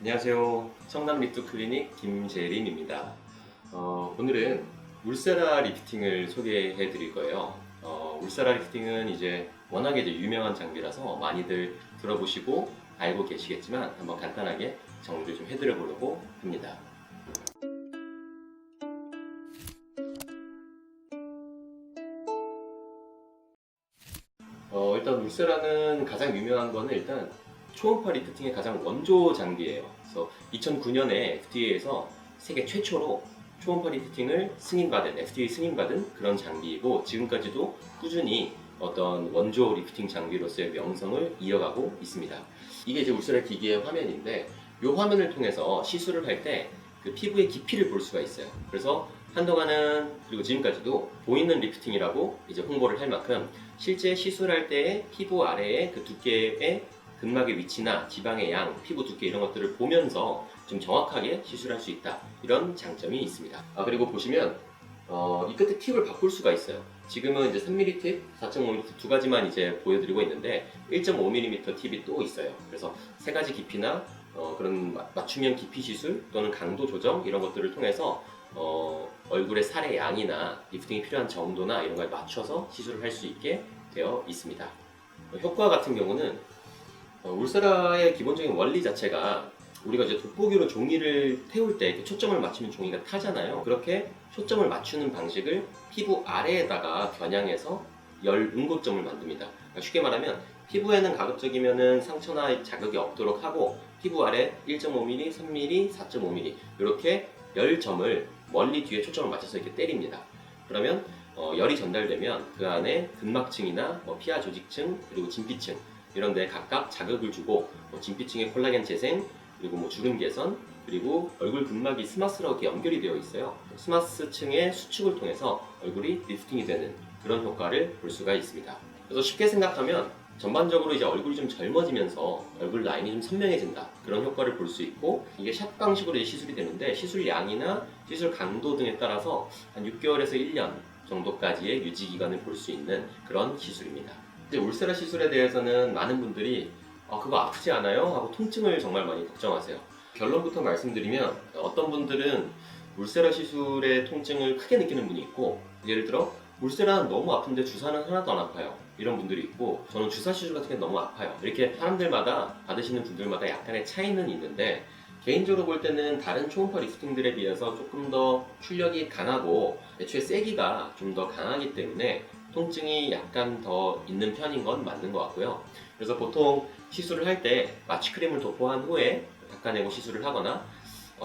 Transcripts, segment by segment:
안녕하세요. 청담 리프트 클리닉 김재림입니다. 오늘은 울세라 리프팅을 소개해 드릴 거예요. 울세라 리프팅은 이제 워낙에 이제 유명한 장비라서 많이들 들어보시고 알고 계시겠지만 한번 간단하게 정리를 좀 해드려 보려고 합니다. 일단 울세라는 가장 유명한 거는 일단 초음파 리프팅의 가장 원조 장비예요. 그래서 2009년에 FDA에서 세계 최초로 초음파 리프팅을 승인받은, FDA 승인받은 그런 장비이고, 지금까지도 꾸준히 어떤 원조 리프팅 장비로서의 명성을 이어가고 있습니다. 이게 이제 울세라 기기의 화면인데, 이 화면을 통해서 시술을 할 때 그 피부의 깊이를 볼 수가 있어요. 그래서 한동안은, 그리고 지금까지도 보이는 리프팅이라고 이제 홍보를 할 만큼 실제 시술할 때의 피부 아래의 그 두께의 근막의 위치나 지방의 양, 피부 두께 이런 것들을 보면서 좀 정확하게 시술할 수 있다, 이런 장점이 있습니다. 그리고 보시면 이 끝에 팁을 바꿀 수가 있어요. 지금은 이제 3mm 팁, 4.5mm 팁 두 가지만 이제 보여드리고 있는데 1.5mm 팁이 또 있어요. 그래서 세 가지 깊이나 그런 맞춤형 깊이 시술 또는 강도 조정 이런 것들을 통해서 얼굴의 살의 양이나 리프팅이 필요한 정도나 이런 걸 맞춰서 시술을 할 수 있게 되어 있습니다. 효과 같은 경우는 울세라의 기본적인 원리 자체가, 우리가 이제 돋보기로 종이를 태울 때 이렇게 초점을 맞추면 종이가 타잖아요. 그렇게 초점을 맞추는 방식을 피부 아래에다가 겨냥해서 열 응고점을 만듭니다. 그러니까 쉽게 말하면 피부에는 가급적이면은 상처나 자극이 없도록 하고, 피부 아래 1.5mm, 3mm, 4.5mm 이렇게 열 점을 멀리 뒤에 초점을 맞춰서 이렇게 때립니다. 그러면 열이 전달되면 그 안에 근막층이나 피하 조직층 그리고 진피층 이런 데 각각 자극을 주고, 진피층의 콜라겐 재생, 그리고 주름 개선, 그리고 얼굴 근막이 스마스라고 이렇게 연결이 되어 있어요. 스마스층의 수축을 통해서 얼굴이 리프팅이 되는 그런 효과를 볼 수가 있습니다. 그래서 쉽게 생각하면 전반적으로 이제 얼굴이 좀 젊어지면서 얼굴 라인이 좀 선명해진다, 그런 효과를 볼 수 있고, 이게 샷 방식으로 이제 시술이 되는데 시술 양이나 시술 강도 등에 따라서 한 6개월에서 1년 정도까지의 유지 기간을 볼 수 있는 그런 시술입니다. 이제 울세라 시술에 대해서는 많은 분들이 그거 아프지 않아요? 하고 통증을 정말 많이 걱정하세요. 결론부터 말씀드리면, 어떤 분들은 울세라 시술의 통증을 크게 느끼는 분이 있고, 예를 들어 울세라는 너무 아픈데 주사는 하나도 안 아파요, 이런 분들이 있고, 저는 주사 시술 같은 게 너무 아파요. 이렇게 사람들마다, 받으시는 분들마다 약간의 차이는 있는데, 개인적으로 볼 때는 다른 초음파 리프팅들에 비해서 조금 더 출력이 강하고 애초에 세기가 좀 더 강하기 때문에 통증이 약간 더 있는 편인 건 맞는 것 같고요. 그래서 보통 시술을 할 때 마취크림을 도포한 후에 닦아내고 시술을 하거나,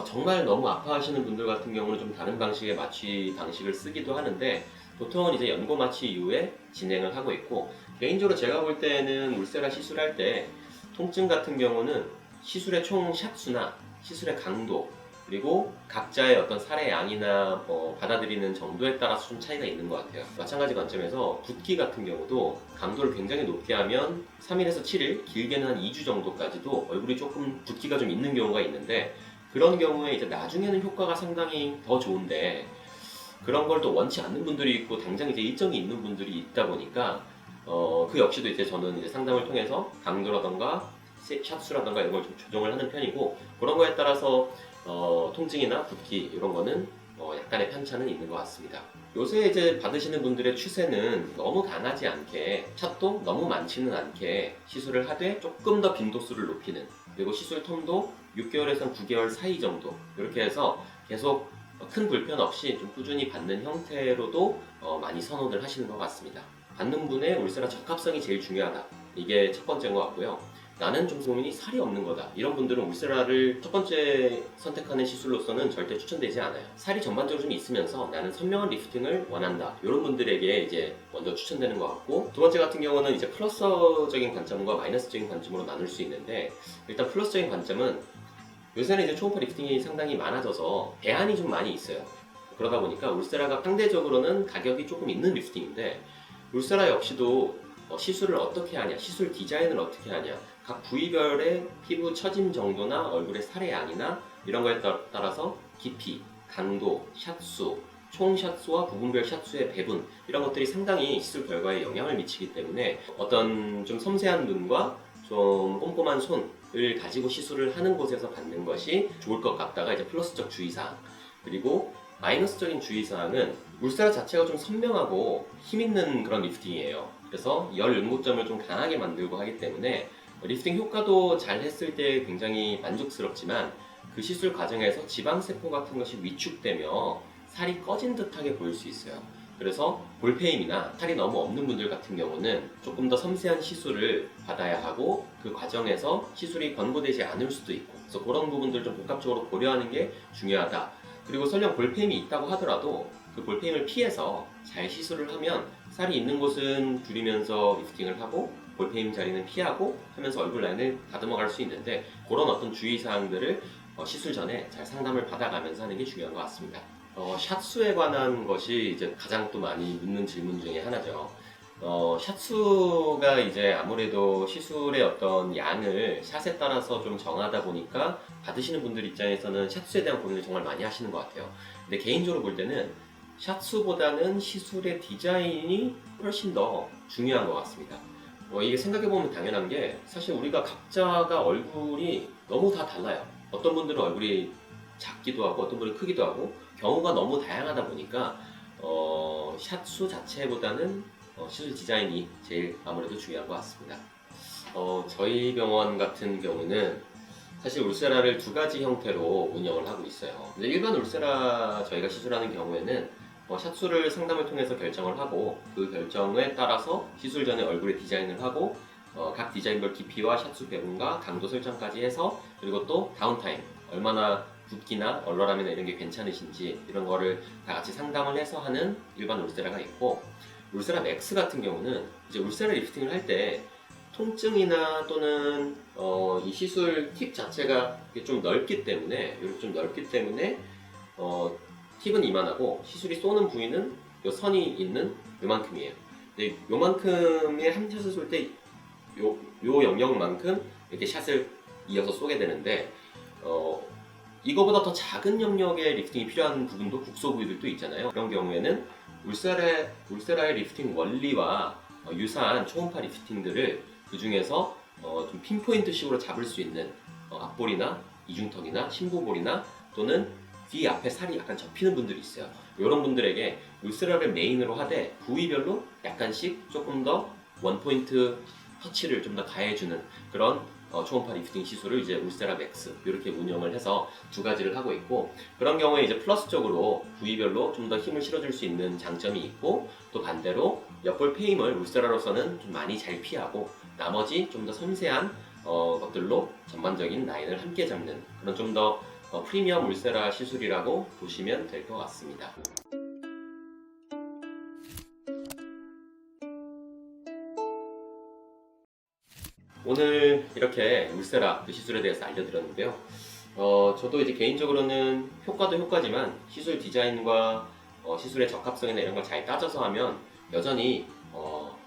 정말 너무 아파하시는 분들 같은 경우는 좀 다른 방식의 마취 방식을 쓰기도 하는데, 보통은 이제 연고 마취 이후에 진행을 하고 있고, 개인적으로 제가 볼 때는 울세라 시술할 때 통증 같은 경우는 시술의 총 샷수나 시술의 강도, 그리고 각자의 어떤 살의 양이나 받아들이는 정도에 따라서 좀 차이가 있는 것 같아요. 마찬가지 관점에서 붓기 같은 경우도 강도를 굉장히 높게 하면 3일에서 7일, 길게는 한 2주 정도까지도 얼굴이 조금 붓기가 좀 있는 경우가 있는데, 그런 경우에 이제 나중에는 효과가 상당히 더 좋은데, 그런 걸 또 원치 않는 분들이 있고 당장 이제 일정이 있는 분들이 있다 보니까 그 역시도 이제 저는 이제 상담을 통해서 강도라던가 샷수라던가 이런 걸 좀 조정을 하는 편이고, 그런 거에 따라서 통증이나 붓기 이런 거는 약간의 편차는 있는 것 같습니다. 요새 이제 받으시는 분들의 추세는 너무 강하지 않게, 샷도 너무 많지는 않게 시술을 하되 조금 더 빈도수를 높이는, 그리고 시술 텀도 6개월에서 9개월 사이 정도, 이렇게 해서 계속 큰 불편 없이 좀 꾸준히 받는 형태로도 많이 선호를 하시는 것 같습니다. 받는 분의 울세라 적합성이 제일 중요하다, 이게 첫 번째인 것 같고요. 나는 좀 고민이 살이 없는 거다, 이런 분들은 울세라를 첫 번째 선택하는 시술로서는 절대 추천되지 않아요. 살이 전반적으로 좀 있으면서 나는 선명한 리프팅을 원한다, 이런 분들에게 이제 먼저 추천되는 것 같고, 두 번째 같은 경우는 이제 플러스적인 관점과 마이너스적인 관점으로 나눌 수 있는데, 일단 플러스적인 관점은 요새는 이제 초음파 리프팅이 상당히 많아져서 대안이 좀 많이 있어요. 그러다 보니까 울세라가 상대적으로는 가격이 조금 있는 리프팅인데, 울세라 역시도 시술을 어떻게 하냐, 시술 디자인을 어떻게 하냐, 각 부위별의 피부 처짐 정도나 얼굴의 살의 양이나 이런 거에 따라서 깊이, 강도, 샷수, 총 샷수와 부분별 샷수의 배분, 이런 것들이 상당히 시술 결과에 영향을 미치기 때문에 어떤 좀 섬세한 눈과 좀 꼼꼼한 손, 을 가지고 시술을 하는 곳에서 받는 것이 좋을 것 같다가 이제 플러스적 주의사항. 그리고 마이너스적인 주의사항은 울세라 자체가 좀 선명하고 힘있는 그런 리프팅이에요. 그래서 열 응고점을 좀 강하게 만들고 하기 때문에 리프팅 효과도 잘 했을 때 굉장히 만족스럽지만 그 시술 과정에서 지방세포 같은 것이 위축되며 살이 꺼진 듯하게 보일 수 있어요. 그래서 볼페임이나 살이 너무 없는 분들 같은 경우는 조금 더 섬세한 시술을 받아야 하고 그 과정에서 시술이 권고되지 않을 수도 있고, 그래서 그런 부분들 좀 복합적으로 고려하는 게 중요하다. 그리고 설령 볼페임이 있다고 하더라도 그 볼페임을 피해서 잘 시술을 하면 살이 있는 곳은 줄이면서 리프팅을 하고 볼페임 자리는 피하고 하면서 얼굴 라인을 다듬어 갈 수 있는데, 그런 어떤 주의사항들을 시술 전에 잘 상담을 받아가면서 하는 게 중요한 것 같습니다. 샷수에 관한 것이 이제 가장 또 많이 묻는 질문 중에 하나죠. 샷수가 이제 아무래도 시술의 어떤 양을 샷에 따라서 좀 정하다 보니까 받으시는 분들 입장에서는 샷수에 대한 고민을 정말 많이 하시는 것 같아요. 근데 개인적으로 볼 때는 샷수보다는 시술의 디자인이 훨씬 더 중요한 것 같습니다. 이게 생각해보면 당연한 게, 사실 우리가 각자가 얼굴이 너무 다 달라요. 어떤 분들은 얼굴이 작기도 하고 어떤 분은 크기도 하고 경우가 너무 다양하다 보니까 샷수 자체보다는 시술 디자인이 제일 아무래도 중요한 것 같습니다. 저희 병원 같은 경우는 사실 울세라를 두 가지 형태로 운영을 하고 있어요. 근데 일반 울세라 저희가 시술하는 경우에는 샷수를 상담을 통해서 결정을 하고 그 결정에 따라서 시술 전에 얼굴에 디자인을 하고 각 디자인별 깊이와 샷수 배분과 강도 설정까지 해서, 그리고 또 다운타임 얼마나 붓기나 얼얼함이나 이런 게 괜찮으신지 이런 거를 다 같이 상담을 해서 하는 일반 울세라가 있고, 울세라 맥스 같은 경우는 이제 울세라 리프팅을 할 때 통증이나 또는 이 시술 팁 자체가 좀 넓기 때문에, 이렇게 좀 넓기 때문에 팁은 이만하고 시술이 쏘는 부위는 요 선이 있는 요만큼이에요. 근데 요만큼의 한 샷을 쏠 때 요 영역만큼 이렇게 샷을 이어서 쏘게 되는데, 이거보다 더 작은 영역의 리프팅이 필요한 부분도 국소 부위들도 있잖아요. 그런 경우에는 울세라의 리프팅 원리와 유사한 초음파 리프팅들을 그 중에서 좀 핀포인트식으로 잡을 수 있는 앞볼이나 이중턱이나 심부볼이나 또는 귀 앞에 살이 약간 접히는 분들이 있어요. 이런 분들에게 울세라를 메인으로 하되 부위별로 약간씩 조금 더 원포인트 터치를 좀 더 가해주는 그런 초음파 리프팅 시술을 이제 울세라 맥스 이렇게 운영을 해서 두 가지를 하고 있고, 그런 경우에 이제 플러스적으로 부위별로 좀 더 힘을 실어줄 수 있는 장점이 있고, 또 반대로 옆볼 페임을 울세라로서는 좀 많이 잘 피하고 나머지 좀 더 섬세한 것들로 전반적인 라인을 함께 잡는 그런 좀 더 프리미엄 울세라 시술이라고 보시면 될 것 같습니다. 오늘 이렇게 울세라 그 시술에 대해서 알려드렸는데요. 저도 이제 개인적으로는 효과도 효과지만 시술 디자인과 시술의 적합성이나 이런 걸 잘 따져서 하면 여전히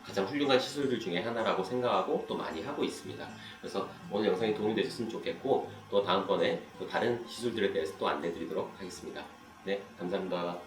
가장 훌륭한 시술들 중에 하나라고 생각하고 또 많이 하고 있습니다. 그래서 오늘 영상이 도움이 되셨으면 좋겠고, 또 다음번에 또 다른 시술들에 대해서 또 안내드리도록 하겠습니다. 네, 감사합니다.